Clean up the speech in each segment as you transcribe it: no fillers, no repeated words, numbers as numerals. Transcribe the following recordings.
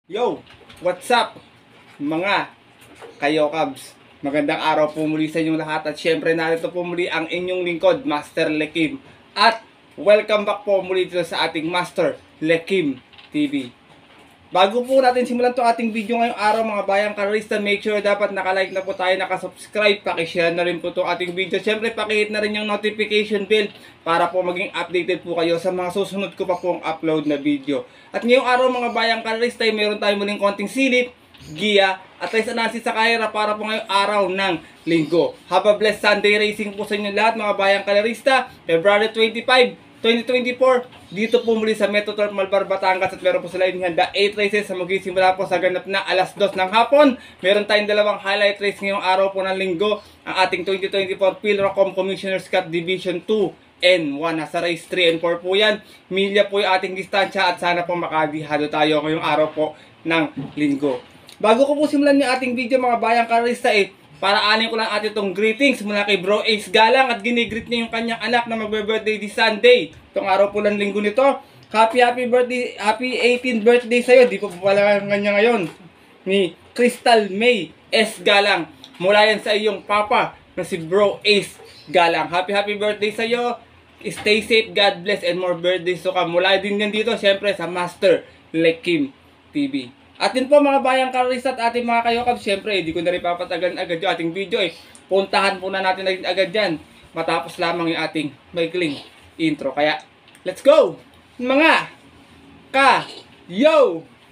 Yo! What's up mga kayokabs? Magandang araw po muli sa inyong lahat at syempre narito po muli ang inyong lingkod, Master Lekim. At welcome back po muli dito sa ating Master Lekim TV. Bago po natin simulan to ating video ngayong araw mga bayang karista, make sure dapat nakalike na po tayo, nakasubscribe, pakishare na rin po to ating video. Syempre pakihit na rin yung notification bell para po maging updated po kayo sa mga susunod ko pa pong upload na video. At ngayong araw mga bayang karista, meron tayo muling konting silip, giya, at race analysis sa kahira para po ngayong araw ng linggo. Have a blessed Sunday racing po sa inyo lahat mga bayang karista. February 25, 2024, dito po muli sa Metro Turf Malbar, Batangas, at meron po sila inihanda 8 races sa magsisimula po sa ganap na alas 2 ng hapon. Meron tayong dalawang highlight race ngayong araw po ng linggo, ang ating 2024 Philracom Commissioner's Cup Division 2 and 1. Nasa race 3 and 4 po yan. Milya po yung ating distansya at sana po makadihado tayo ngayong araw po ng linggo. Bago ko po simulan yung ating video mga bayang karista, para anin ko lang atin itong greetings mula kay Bro Ace Galang at ginigreet niya yung kanyang anak na magbe-birthday this Sunday. Itong araw po ng linggo nito. Happy birthday, happy 18th birthday sa'yo. Di po pala kanya ngayon. Ni Crystal May S. Galang. Mula yan sa iyong papa na si Bro Ace Galang. Happy birthday sa'yo. Stay safe, God bless, and more birthdays to come. Mula din yan dito, syempre sa Master Lekim TV. At yun po mga bayang karista at ating mga kayokab, syempre hindi ko na rin papatagan agad yung ating video puntahan po na natin agad dyan matapos lamang yung ating maikling intro. Kaya let's go mga kayokabs!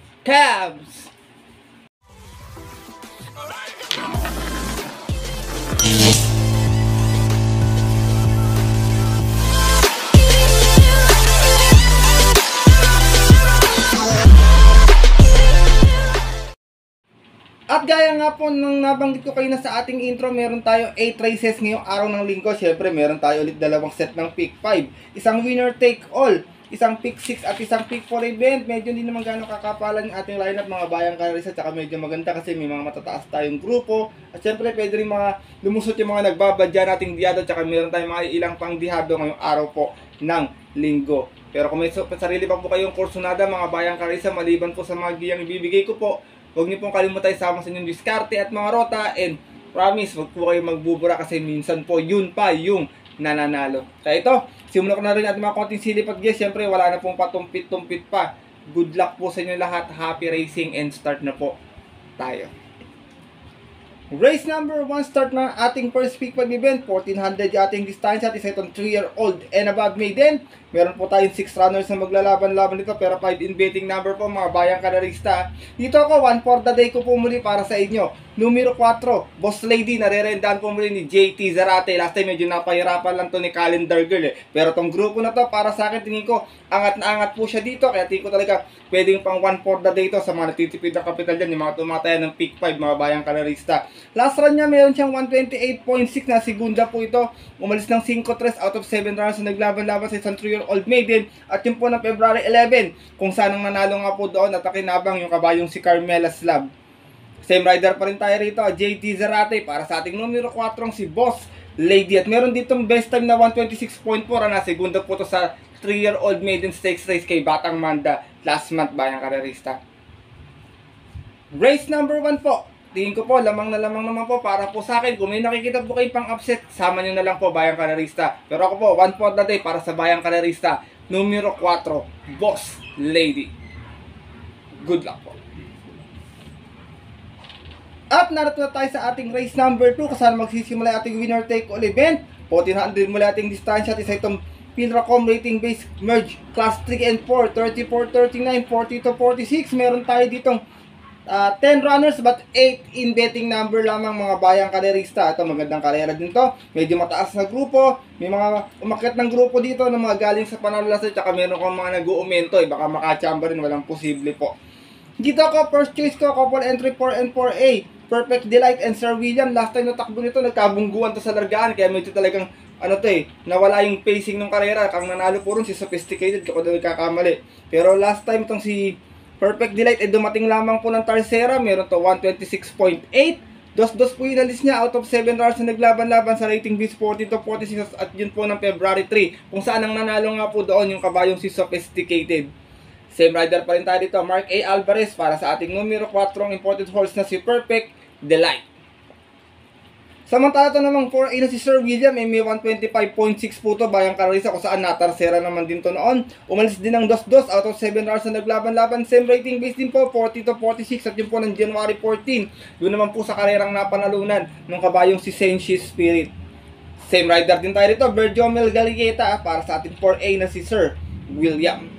At gaya nga po nung nabanggit ko kayo na sa ating intro, meron tayo 8 races ngayong araw ng linggo. Syempre meron tayo ulit dalawang set ng pick 5. Isang winner take all, isang pick 6 at isang pick 4 event. Medyo hindi naman gano'ng kakapalan yung ating lineup mga bayang karisa. Tsaka medyo maganda kasi may mga matataas tayong grupo. At syempre pwede rin mga lumusot yung mga nagbabadya nating diyado. Tsaka meron tayong mga ilang pang dihado ngayong araw po ng linggo. Pero kung may sarili pa po kayong kursunada mga bayang karisa, maliban po sa mga giyang ibibigay ko po, huwag niyo pong kalimutan isama sa inyong diskarte at mga rota, and promise, huwag po kayo magbubura kasi minsan po yun pa yung nananalo. Kaya ito, simulan ko na rin at mga konting silip at guys, syempre wala na pong patumpit-tumpit pa. Good luck po sa inyo lahat, happy racing, and start na po tayo. Race number 1, start na ating first pick pag event. 1400 yung ating distansya at isa itong 3-year-old and above maiden. Meron po tayong 6 runners na maglalaban-laban dito pero 5 in betting number po mga bayang karista. Dito ako, 1 for the day ko po muli para sa inyo. Numero 4, Boss Lady, narerendahan po muli ni JT Zarate. Last time medyo napahirapan lang to ni Calendar Girl pero tong grupo na to para sa akin tingin ko angat na angat po siya dito. Kaya tingin ko talaga pwedeng pang 1 for the day to sa mga natitipid na kapital dyan, yung mga tumatayan ng pick 5 mga bayang karista. Last run niya meron siyang 128.6 na segunda po ito. Umalis ng 5-3 out of 7 runs na naglaban-laban sa isang 3-year-old maiden. At yun po ng February 11 kung saan ang nanalo nga po doon at nakinabang yung kabayong si Carmela Slab. Same rider pa rin tayo rito, JT Zarate para sa ating numero 4 si Boss Lady. At meron ditong best time na 126.4 na segunda po to sa 3-year-old maiden stakes race kay Batang Manda last month bayang karerista. Race number 1 po. Tingin ko po, lamang na lamang naman po para po sa akin. Kung may nakikita po kayo pang upset, sama nyo na lang po bayang karerista. Pero ako po, 1 for the day para sa bayang karerista. Numero 4, Boss Lady. Good luck po. At narito na tayo sa ating race number 2 kasama magsisimula ating winner take all event. 1400 mula ating distansya at isa itong Philracom rating base merge class 3 and 4, 34-39, 40-46. Meron tayo ditong 10 runners but 8 in betting number lamang mga bayang karerista. Ito magandang karera din to. Medyo mataas na grupo. May mga umakyat ng grupo dito ng mga galing sa Panalo Lasal. Tsaka meron kong mga nag-uumento. Baka makachamba rin. Walang posible po. Dito ako, first choice ko, couple entry 4 and 4A. Perfect Delight and Sir William. Last time na takbo nito, nagkabungguan to sa largaan. Kaya medyo talagang, nawala yung pacing ng karera. Kang nanalo po rin si Sophisticated. Kako daw nagkakamali. Pero last time itong si Perfect Delight dumating lamang po ng Tercera. Meron to 126.8. Dos-dos po yung alis niya out of 7 runs na naglaban-laban sa rating base 40-46 at yun po ng February 3. Kung saan ang nanalo nga po doon yung kabayong si Sophisticated. Same rider pa rin tayo dito, Mark A. Alvarez para sa ating numero 4 ang imported horse na si Perfect Delight. Samantala ito namang 4A na si Sir William, may 125.6 po ito bayang karalisa kung saan natarsera naman din to noon. Umalis din ng 2-2 out of 7 rounds na naglaban-laban. Same rating base din po, 40-46 at yun po ng January 14. Doon naman po sa karerang napanalunan ng kabayong si Senshi Spirit. Same rider din tayo dito, Berjomel Galieta para sa ating 4A na si Sir William.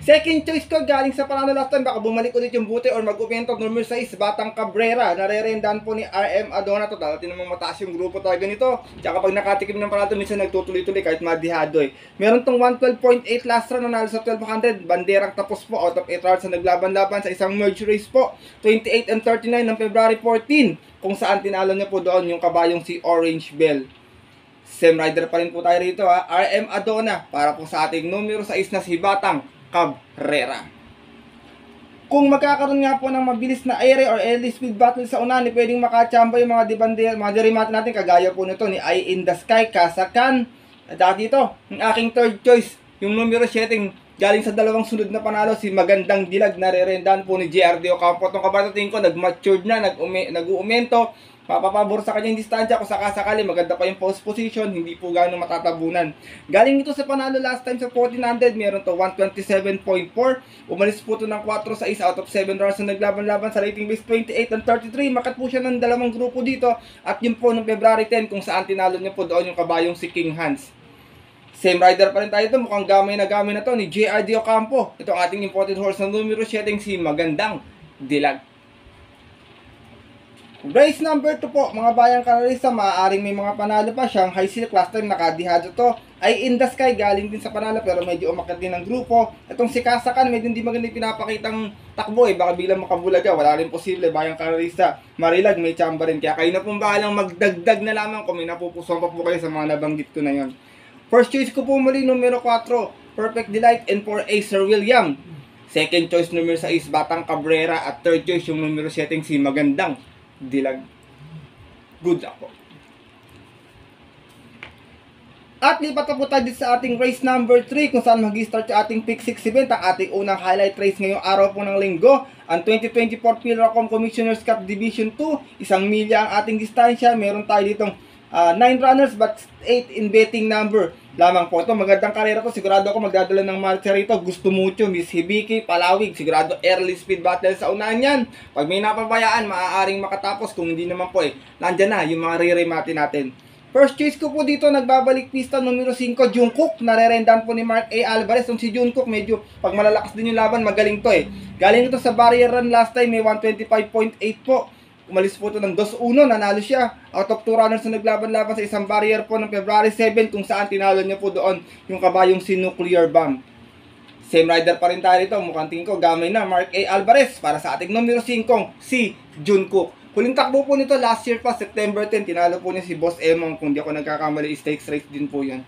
Second choice ko galing sa panalo last time, baka bumalik ulit yung buti or mag-upento numero 6, Batang Cabrera. Narerendahan po ni RM Adona to. Dati namang mataas yung grupo tayo ganito. Tsaka pag nakatikim ng panalo, minsan nagtutuloy-tuloy kahit madihado eh. Meron tong 112.8 last round, nanalo sa 1200. Banderang tapos po out of 8 rounds na naglaban-laban sa isang merge race po. 28 and 39 ng February 14. Kung saan tinalo niya po doon yung kabayong si Orange Bell. Same rider pa rin po tayo rito ha. RM Adona para po sa ating numero 6 na si Batang Cabrera. Kung magkakaroon nga po ng mabilis na air or early speed battle sa unahan, pwedeng makachamba yung mga derimate natin kagaya po nito ni Eye in the Sky, Kasakan. At dito, ang aking third choice, yung numero 7 galing sa dalawang sunod na panalo, si Magandang Dilag, narerendahan po ni JRD Ocampo. Itong kabatating ko, nag-matured na, nag-uumento, papapabor sa kanyang distansya kung sakasakali maganda pa yung post position, hindi po gano'ng matatabunan. Galing ito sa panalo last time sa 1400, meron to 127.4, umalis po ito ng 4-6 out of 7 rounds na naglaban-laban sa rating base 28 and 33, makat po siya ng dalawang grupo dito, at yun po noong February 10 kung saan tinalo niya po doon yung kabayong si King Hans. Same rider pa rin tayo ito, mukhang gamay na to ni JRD Ocampo. Ito ang ating imported horse na numero 7, si Magandang Dilag. Race number 2 po, mga bayang karalista, maaaring may mga panalo pa. Shanghai Silk, last time nakadihado to. Ay in the Sky, galing din sa panalo pero medyo umakyat din ng grupo. Itong si Kasakan, medyo hindi maganda pinapakitang takbo eh. Baka bilang makabulaga, wala rin posible, bayang karalista. Marilag, may chamba rin. Kaya kayo na pong bahalang magdagdag na lamang kung may napupusuan pa po kayo sa mga nabanggit ko na yon. First choice ko po muli, numero 4, Perfect Delight, and 4A, Sir William. Second choice, numero 6, Batang Cabrera. At third choice, yung numero 7, si Magandang Dilag. Good luck po. At lipat na po tayo sa ating race number 3 kung saan mag-start sa ating pick 6 event, ang ating unang highlight race ngayong araw po ng linggo, ang 2024 Philracom Commissioner's Cup Division 2. 1 milya ang ating distansya. Meron tayo ditong 9 runners but 8 in betting number lamang po. Ito magandang karera to, sigurado ako magdadala ng marcha rito. Gusto mucho, Miss Hibiki, Palawig, sigurado early speed battle sa unahan yan. Pag may napabayaan, maaaring makatapos. Kung hindi naman po nandyan na yung mga re-remate natin. First choice ko po dito, nagbabalik pista numero 5, Jungkook. Narerendahan po ni Mark A. Alvarez. Yung si Jungkook, medyo pag malalakas din yung laban, magaling to Galing ito sa barrier run last time, may 125.8 po. Umalis po ito ng 2-1, nanalo siya. Out of 2 runners na naglaban-laban sa isang barrier po ng February 7 kung saan tinalo niya po doon yung kabayong si Nuclear Bomb. Same rider pa rin tayo dito, mukhang tingin ko gamay na, Mark A. Alvarez para sa ating numero 5, si Jungkook. Huling takbo po nito last year pa, September 10, tinalo po niya si Boss Emong, kung di ako nagkakamali, stakes race din po yan.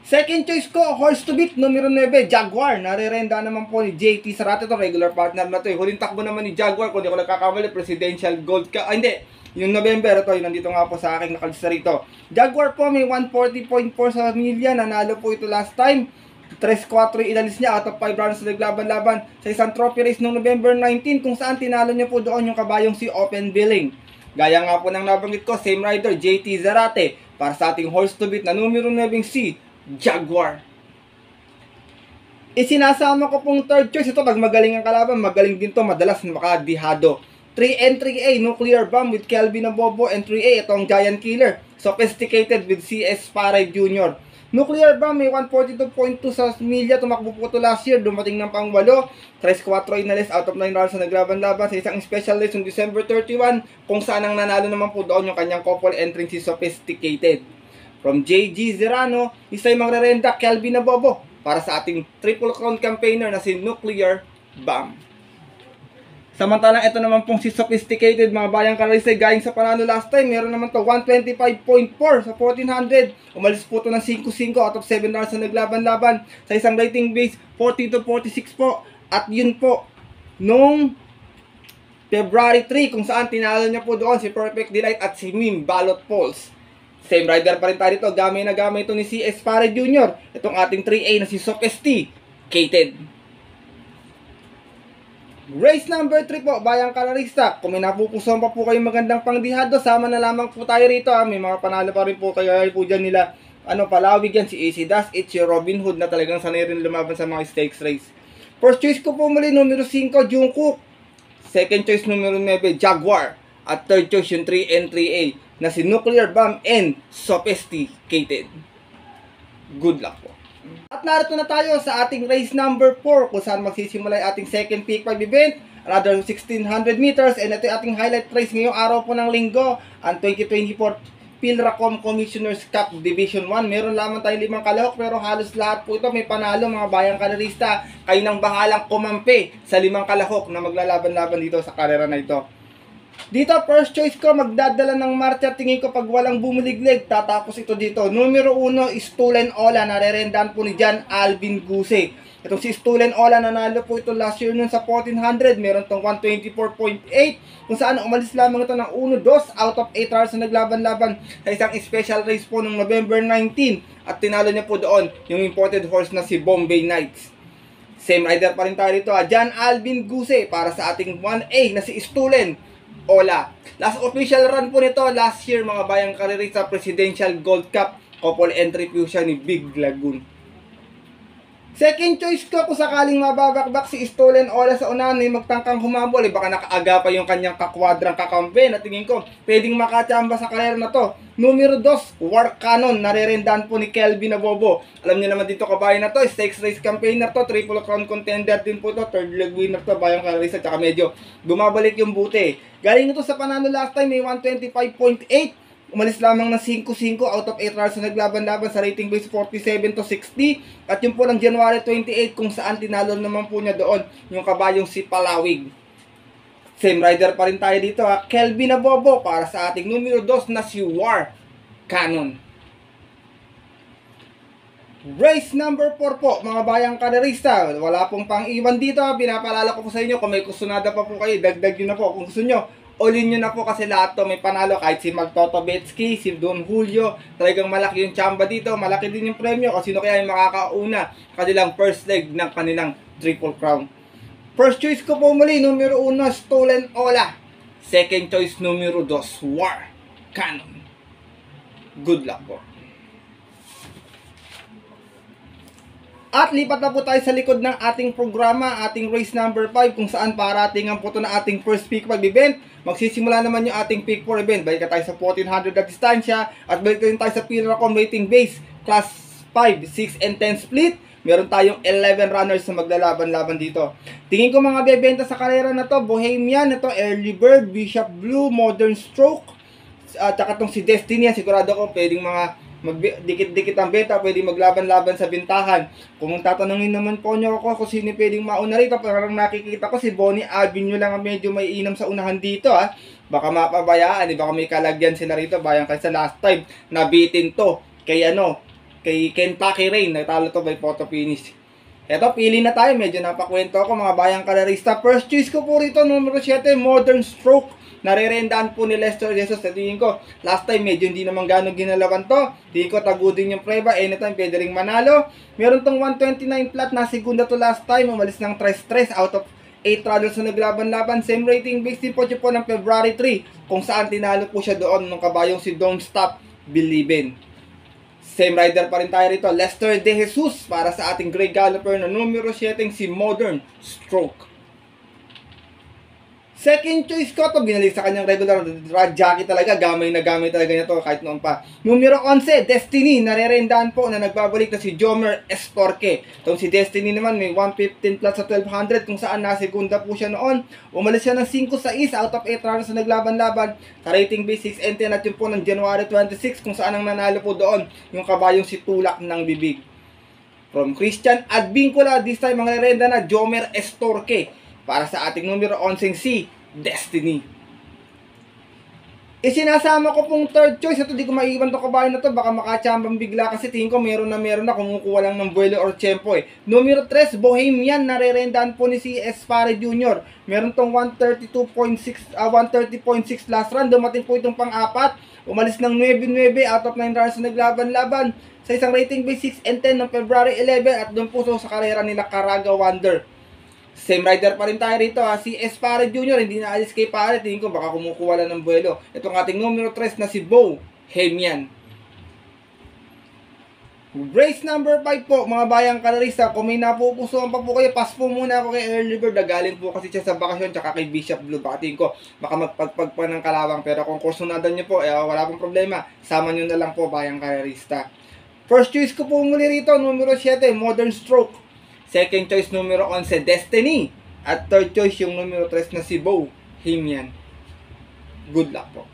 Second choice ko, horse to beat, numero 9, Jaguar. Narerenda naman po ni JT Sarate to, regular partner na to. Huling takbo naman ni Jaguar, kung di ako nagkakamali, Presidential Gold Cup. Hindi, yung November, ito, yung nandito nga po sa aking nakalista rito. Jaguar po, may 140.4 sa milya, nanalo po ito last time. 3-4 ilalis niya out of 5 rounds na naglaban-laban sa isang trophy race noong November 19, kung saan tinalo niya po doon yung kabayong si Open Billing. Gaya nga po ng nabanggit ko, same rider, JT Zarate, para sa ating horse to beat na numero 9, si Jaguar. Isinasama ko pong third choice. Ito pag magaling ang kalaban, magaling din to, madalas makadihado. 3 and 3A, Nuclear Bomb with Kelvin Abobo, and 3A, itong Giant Killer, Sophisticated with CS Paray Jr. Nuclear Bomb may 142.2 sa milya, tumakbo po ito last year, dumating ng pang-8, 3-4 inalis out of 9 rounds na naglaban-laban sa isang special race on December 31, kung saan ang nanalo naman po doon yung kanyang couple entering si Sophisticated. From JG Zerano, isa'y magrerenda, Kelvin Abobo para sa ating triple crown campaigner na si Nuclear Bomb. Samantalang ito naman pong si Sophisticated, mga bayang karalisay, galing sa panalo last time, meron naman to 125.4 sa 1400. Umalis po ito ng 5-5 out of 7 rounds na naglaban-laban sa isang rating base 40-46 po. At yun po, nung February 3, kung saan tinalo niya po doon si Perfect Delight at si Mim Balot Pulse. Same rider pa rin tayo dito, gamay na gamay ito ni CS Paray Jr. Itong ating 3A na si Sophisti Sophisticated. Race number 3 po, Bayang Kalarista. Kung may napupusuan pa po kayong magandang pangdihado, sama na lamang po tayo rito. May mga panalo pa rin po kaya po dyan nila. Palawig yan, si AC Das, it's your Robin Hood na talagang sanay rin lumaban sa mga stakes race. First choice ko po muli, numero 5, Jungkook. Second choice, numero 9, Jaguar. At third choice, yung 3 and 3A na si Nuclear Bomb and Sophisticated. Good luck po. At narito na tayo sa ating race number 4 kung saan magsisimula yung ating second peak 5 event, another 1600 meters, and ito yung ating highlight race ngayong araw po ng linggo, ang 2024 Philracom Commissioners Cup Division 1. Meron lamang tayo 5 kalahok pero halos lahat po ito may panalo mga bayang kalerista. Kayo nang bahalang kumampi sa 5 kalahok na maglalaban-laban dito sa karera na ito. Dito, first choice ko, magdadala ng marcha. Tingin ko pag walang bumuliglig, tatapos ito dito. Numero 1, Stolen Ola. Narerendahan po ni John Alvin Guse. Itong si Stolen Ola, nanalo po ito last year nun sa 1400. Meron itong 124.8. Kung saan umalis lamang ito ng 1-2 out of 8 hours na naglaban-laban sa isang special race po noong November 19. At tinalo niya po doon yung imported horse na si Bombay Knights. Same rider pa rin tayo dito. John Alvin Guse para sa ating 1A na si Stolen Ola. Last official run po nito last year mga bayang kalerista, Presidential Gold Cup. Couple entry po siya ni Big Lagoon. Second choice ko, kung sakaling mababakbak si Stolen Ola sa unahan, may magtangkang humabol, baka nakaaga pa yung kanyang kakwadrang kakampi na tingin ko pwedeng makachamba sa karera na to. Numero 2, War Cannon. Narerendahan po ni Kelvin Abobo. Alam niyo naman dito kabayan na to, stakes race campaigner to, triple crown contender din po to, third leg winner to, bayang kalerista, tsaka medyo bumabalik yung buti. Galing ito sa panalo last time, may 125.8. Umalis lamang ng 5-5 out of 8 rounds na naglaban-laban sa rating base 47-60. At yung po ng January 28 kung saan tinalo naman po niya doon yung kabayong si Palawig. Same rider pa rin tayo dito Kelvin Abobo para sa ating numero 2 na si War Cannon. Race number 4 po mga bayang kalerista. Wala pong pang-iwan dito. Pinapaalala ko po sa inyo kung may kusunada pa po kayo, dagdag nyo na po. Kung gusto nyo, all-in nyo na po kasi lahat to may panalo. Kahit si Magtotobetsky, si Don Julio, talagang malaki yung chamba dito. Malaki din yung premyo kasi sino kaya yung makakauna kanilang first leg ng kanilang Triple Crown. First choice ko po muli, numero 1, Stolen Ola. Second choice, numero 2, War Cannon. Good luck po. At lipat na po tayo sa likod ng ating programa, ating race number 5, kung saan paratingan po ito na ating first peak 5 event. Magsisimula naman yung ating peak 4 event. Balik tayo sa 1400 na distansya at balik din tayo sa Philracom rating base class 5, 6, and 10 split. Meron tayong 11 runners na maglalaban-laban dito. Tingin ko mga bebenta sa karera na to, Bohemian, ito Early Bird, Bishop Blue, Modern Stroke, at saka itong si Destiny, sigurado ko pwedeng mga dikit-dikit ang benta, pwedeng maglaban-laban sa bintahan. Kung tatanungin naman po nyo ako kung sino pwedeng mauna rito, parang nakikita ko si Bonnie Avenue lang ang medyo may inam sa unahan dito Baka mapabayaan, baka may kalagyan sila rito, bayang kaysa last time nabitin to kay kay Kentucky Rain, natalo to by photo finish. Eto, pili na tayo, medyo napakwento ako mga bayang kalerista. First choice ko po rito, numero 7, Modern Stroke. Narerendahan po ni Lester Jesus. Tingin ko, last time medyo hindi naman gano'ng ginalawan to. Tingin ko, tagudin yung preba. Anytime, pwede rin manalo. Meron tong 129 flat na segunda to last time. Umalis ng 3-3 out of 8 runners na naglaban-laban. Same rating base din po siya po ng February 3. Kung saan tinalo po siya doon ng kabayong si Don't Stop Believin'. Same rider pa rin tayo rito. Lester De Jesus para sa ating Grey Galloper na numero 7 si Modern Stroke. Second choice ko to, binalik sa kanyang regular rad jockey talaga, gamay na gamay talaga niya to kahit noon pa. Numero 11, Destiny, narerendahan po na nagbabalik na si Jomer Estorque. Itong si Destiny naman may 115 plus sa 1200 kung saan nasegunda po siya noon. Umalis siya ng 5-6 out of 8 runners na naglaban-laban sa rating base 6 and 10 at yun po ng January 26 kung saan ang nanalo po doon yung kabayong si Tulak ng Bibig. From Christian Advincula, this time ang narenda na Jomer Estorque para sa ating numero 11 si Destiny. Isinasama ko pong third choice. Ito, di ko maiwan to kabayan na to. Baka makachambang bigla kasi tingin ko meron na. Kumukuha lang ng buwelo or tiyempo eh. Numero 3, Bohemian. Narerendahan po ni si Espare Jr. Meron tong 130.6 last run. Dumating po itong pang-apat. Umalis ng 9-9 out of 9 runs na naglaban-laban sa isang rating base 6 and 10 ng February 11 at doon po sa karera nila Caraga Wonder. Same rider pa rin tayo rito ha. Si Espare Jr. hindi na alis kay pare. Tingin ko baka kumukuha lang ng buwelo. Itong ating numero 3 na si Bohemian. Race number 5 po mga bayang kalarista. Kung may napupusuan pa po kayo, pass po muna ako kay Early Bird. Galing po kasi siya sa bakasyon tsaka kay Bishop Blue. Baka tingin ko baka magpagpag pa ng kalawang. Pero kung kursunadan nyo po, wala pong problema. Sama nyo na lang po bayang kalarista. First choice ko po muli rito, numero 7, Modern Stroke. Second choice, numero 11, Destiny. At third choice, yung numero 3 na si Bohemian. Good luck po.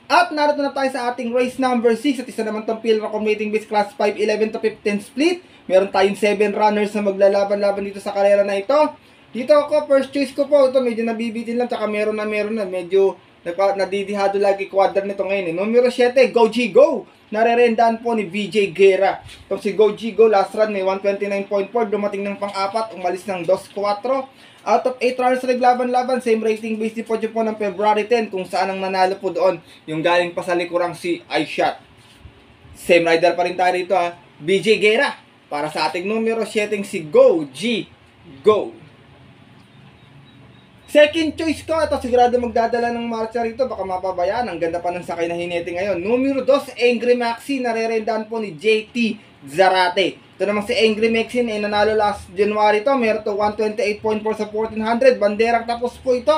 At narito na tayo sa ating race number 6. At isa naman itong field accommodating base class 5, 11 to 15 split. Meron tayong 7 runners na maglalaban-laban dito sa karera na ito. Dito ako, first choice ko po. Ito medyo nabibitin lang. Tsaka meron na. Medyo nadidihado lagi quadra nito ngayon. Numero 7, Go G Go. Narerendahan po ni VJ Guerra. Itong si Go G Go, last run may 129.4. Dumating ng pang-apat, umalis ng 2-4. Out of 8 runners na naglaban-laban, same rating base po ng February 10, kung saan ang nanalo po doon, yung galing pa sa likurang si iShot. Same rider pa rin tayo rito ha, VJ Guerra. Para sa ating numero 7 si Go G Go. Second choice ko, ito sigurado magdadala ng marcha rito, baka mapabayaan, ang ganda pa ng sakay na hinete ngayon. Numero 2, Angry Maxi, narerendahan po ni JT Zarate. Ito naman si Angry Maxi, nanalo last January to, meron to 128.4 sa 1400, banderang tapos po ito.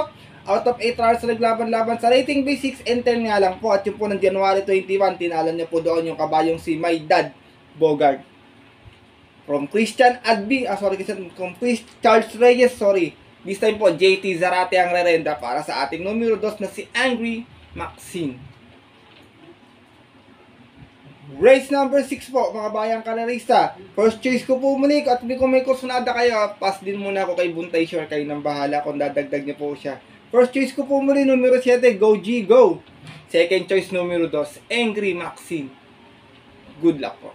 Out of 8 runners na naglaban-laban sa rating base 6 and 10 nga lang po, at yung po ng January 21, tinalo niya po doon yung kabayong si My Dad Bogart. From Christian Adby, from Charles Reyes, this time po, JT Zarate ang rerenda para sa ating numero 2 na si Angry Maxine. Race number 6 po, mga bayang kalarista. First choice ko po muli, at kung may kursunada kayo, pass din muna ako kay Buntay Shore. Kayo nang bahala kung dadagdag niyo po siya. First choice ko po muli, numero 7, Go G Go. Second choice, numero 2, Angry Maxine. Good luck po.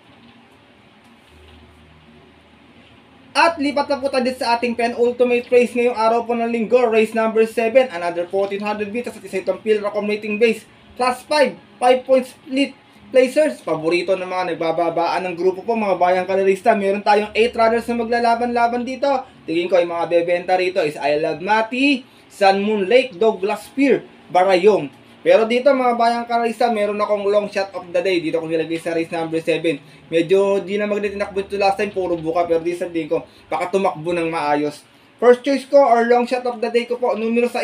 At lipat na po tayo sa ating penultimate race ngayong araw po ng linggo. Race number 7, another 1400 meters at isa itong field accommodating base. Class 5, 5-point split placers. Paborito ng mga nagbababaan ng grupo po mga bayang kalarista. Meron tayong 8 runners na maglalaban-laban dito. Tingin ko yung mga bebenta rito is I Love Mati, Sun Moon Lake, Douglas Spear, Barayong. Pero dito mga bayang kalarista, meron akong long shot of the day. Dito ko nilagay sa race number 7. Medyo di na magtitinakbo ito last time, puro buka. Pero di sabihin ko, baka tumakbo ng maayos. First choice ko or long shot of the day ko po, numero 6,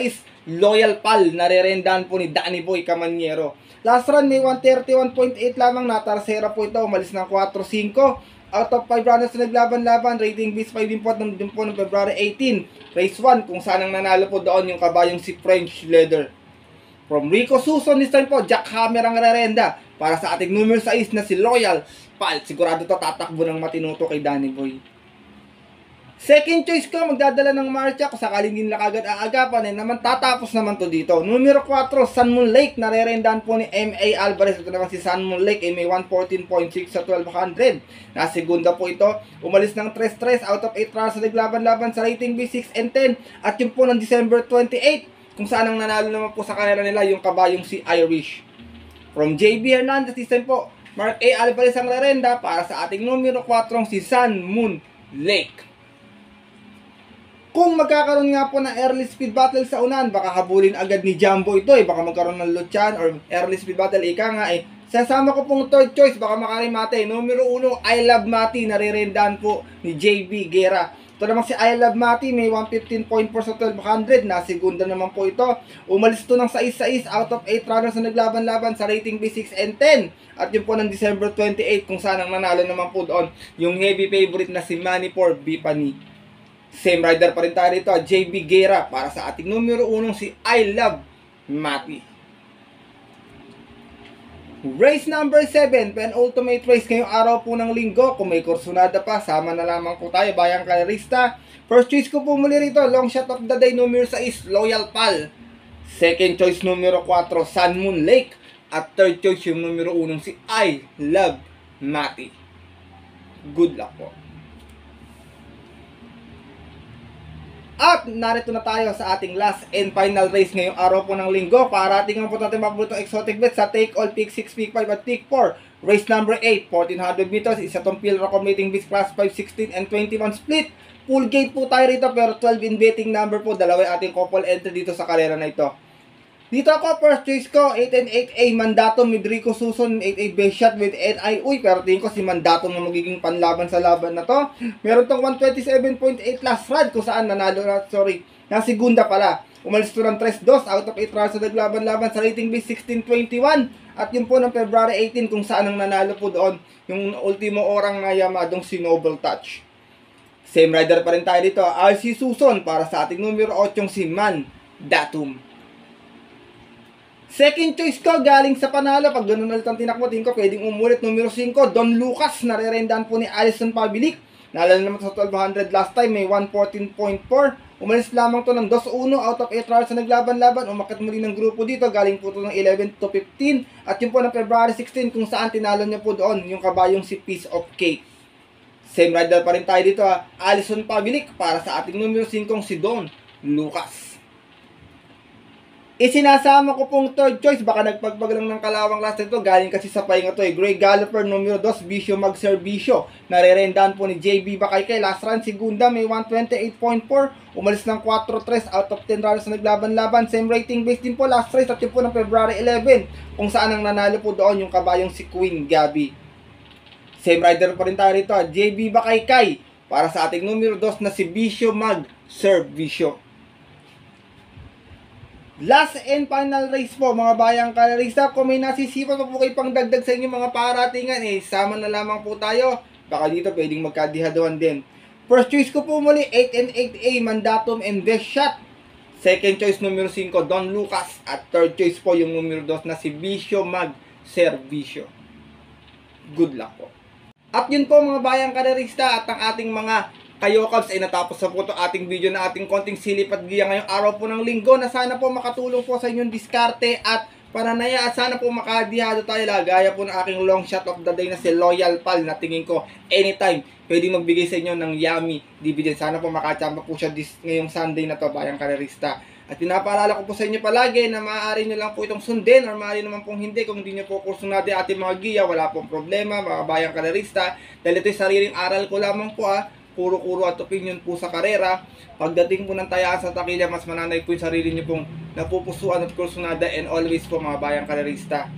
Loyal Pal. Narerendahan po ni Danny Boy Camaniero. Last run may 131.8 lamang, natarsera po ito, umalis ng 4-5. Out of 5 runners na naglaban-laban, rating base 5 din po ng February 18. Race 1, kung saan ang nanalo po doon yung kabayong si French Leather. From Rico Suson, this time po, Jack Hammer ang rerenda para sa ating numero 6 na si Loyal Pal. Sigurado to tatakbo ng matinuto kay Danny Boy. Second choice ko, magdadala ng marcha. Kung sakaling din lakagad aagapan, naman tatapos naman to dito. Numero 4, Sun Moon Lake. Narerendahan po ni M.A. Alvarez. Ito naman si Sun Moon Lake. may 114.6 sa 1200. Nasegunda po ito. Umalis ng 3-3 out of 8 runs sa naglaban-laban sa rating B6 and 10. At yung po ng December 28. Kung saan ang nanalo naman po sa kanila nila yung kabayong si Irish. From JB Hernandez, this time po, Mark A. Alvarez ang rerenda para sa ating numero 4, si Sun Moon Lake. Kung magkakaroon nga po ng early speed battle sa unan, baka habulin agad ni Jumbo ito baka magkaroon ng Luchan or early speed battle, sasama ko pong third choice, baka makarimate. Numero 1, I Love Mati, narirendahan po ni JB Guerra. Ito naman si I Love Mati, may 115.4 sa 1200, nasigunda naman po ito. Umalis ito ng 6-6 out of 8 runners na naglaban-laban sa rating B6 and 10. At yun po ng December 28, kung saan ang nanalo naman po doon, yung heavy favorite na si Manipur Bipani. Same rider pa rin tayo rito, JB Guerra, para sa ating numero 1, si I Love Mati. Race number 7, penultimate race ngayong araw po ng linggo. Kung may kursunada pa, sama na lamang po tayo, bayang kalarista. First choice ko po muli rito, long shot of the day, numero 6, Loyal Pal. Second choice numero 4, Sun Moon Lake. At third choice yung numero 1 si I Love Mati. Good luck po. At narito na tayo sa ating last and final race ngayong araw po ng linggo. Parating po natin mabulutong exotic bet sa Take All, Pick 6, Pick 5 at Pick 4. Race number 8, 1400 meters. Isa tong field accommodating beats class 5, 16 and 21 split. Full gate po tayo rito pero 12 in betting number po. Dalawa yung ating couple entry dito sa karera na ito. Dito ako, first choice ko, 8 and 8A, Mandatum with Rico Suson, 8A base shot with NI. Uy, pero tingin ko si Mandatum na magiging panlaban sa laban na to. Meron tong 127.8 last ride kung saan nanalo na, nasigunda pala. Umalis to ng 3-2 out of 8 rounds sa naglaban-laban sa rating base 16-21. At yun po ng February 18 kung saan ang nanalo po doon, yung ultimo orang na yamadong si Noble Touch. Same rider pa rin tayo dito, RC Suson para sa ating numero 8 si Mandatum. Second choice ko, galing sa panalo. Pag ganun ulit ang tinakbo, tingin ko pwedeng umulit. Numero 5, Don Lucas. Nare-rendahan po ni Alison Pabilik. Naalala naman sa 1200 last time, may 114.4. Umalis lamang to ng 2-1 out of 8 rounds sa naglaban-laban. Umakit muli ng grupo dito. Galing po to ng 11 to 15. At yun po ng February 16 kung saan tinalo niya po doon yung kabayong si Piece of Cake. Same rider pa rin tayo dito, Alison Pabilik para sa ating numero 5 si Don Lucas. Isinasama ko pong third choice, baka nagpagbag lang ng kalawang last nito, galing kasi sa pahinga to Grey Galloper numero 2, Bisyo Magservisyo. Nare-rendahan po ni JB Bakaykay. Last run segunda, may 128.4. Umalis ng 4-3 out of 10 rounds na naglaban-laban. Same rating base din po last race at yun po ng February 11. Kung saan ang nanalo po doon yung kabayong si Queen Gabi. Same rider pa rin tayo rito, JB Bakaykay. Para sa ating numero 2 na si Bisyo Magservisyo. Last and final race po mga bayang kalarista. Kung may nasisipan pa po kayo pang dagdag sa inyo mga paratingan, sama na lamang po tayo. Baka dito pwedeng magkadihaduan din. First choice ko po muli, 8 and 8A, Mandatum and Best Shot. Second choice numero 5, Don Lucas. At third choice po yung numero 2 na si Bisyo Magservisyo. Good luck po. At yun po mga bayang kalarista at ang ating mga Kayokabs ay natapos na po ito ating video na ating konting silip at giya ngayong araw po ng linggo na sana po makatulong po sa inyong diskarte at pananaya at sana po makadihado tayo lagaya po ng aking long shot of the day na si Loyal Pal na tingin ko anytime pwede magbigay sa inyo ng yummy dividend. Sana po makachamba po siya ngayong Sunday na to bayang kalarista. At pinapaalala ko po sa inyo palagi na maaari nyo lang po itong sundin or maaari naman pong hindi. Kung hindi nyo po kursunado ating mga giya, wala pong problema mga bayang kalarista. Dahil ito'y sariling aral ko lamang po puro-kuro at opinion po sa karera. Pagdating po ng tayaan sa takilya, mas mananay po yung sarili nyo pong napupusuan at kursunada and always po mga bayang kalerista,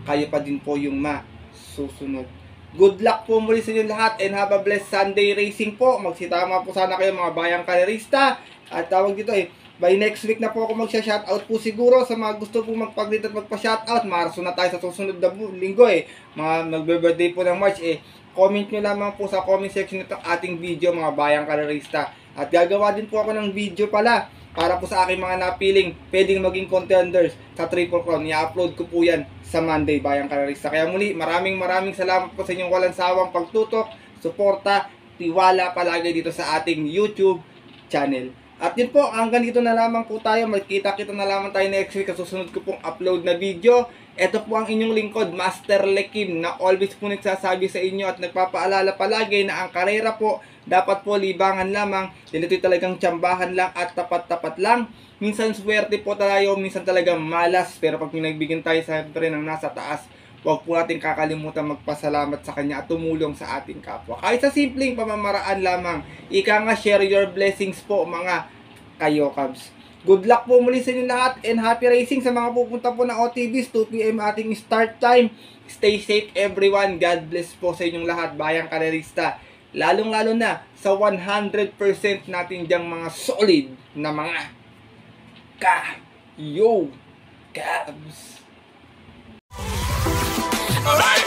kayo pa din po yung masusunod. Good luck po muli sa inyo lahat and have a blessed Sunday racing po. Magsitama po sana kayo mga bayang kalerista. At tawag dito by next week na po ako magsha-shoutout po siguro sa mga gusto po magpag-rate at magpa-shoutout. Marso na tayo sa susunod na linggo Mga nagbe-birthday po ng March comment nyo lamang po sa comment section nito ating video mga bayang kalerista. At gagawa din po ako ng video pala para po sa aking mga napiling pwedeng maging contenders sa Triple Crown. I-upload ko po yan sa Monday bayang kalerista. Kaya muli maraming salamat po sa inyong walang sawang pagtutok, suporta, tiwala palagi dito sa ating YouTube channel. At yun po, hanggang dito na lamang po tayo. Magkita-kita na lamang tayo next week sa susunod ko pong upload na video. Ito po ang inyong lingkod, Master Lekim, na always po nagsasabi sa inyo at nagpapaalala palagi na ang karera po dapat po libangan lamang. Dahil ito'y talagang tsambahan lang at tapat-tapat lang. Minsan swerte po tayo, minsan talagang malas. Pero pag pinagbigyan tayo sa ng nasa taas, huwag po natin kakalimutan magpasalamat sa Kanya at tumulong sa ating kapwa. Kahit sa simpleng pamamaraan lamang. Ika nga, share your blessings po mga Kayokabs. Good luck po muli sa inyo lahat and happy racing sa mga pupunta po ng OTBs. 2 PM ating start time. Stay safe everyone. God bless po sa inyong lahat bayang kalerista. Lalong-lalo na sa 100% natin diyang mga solid na mga Kayokabs. Alright!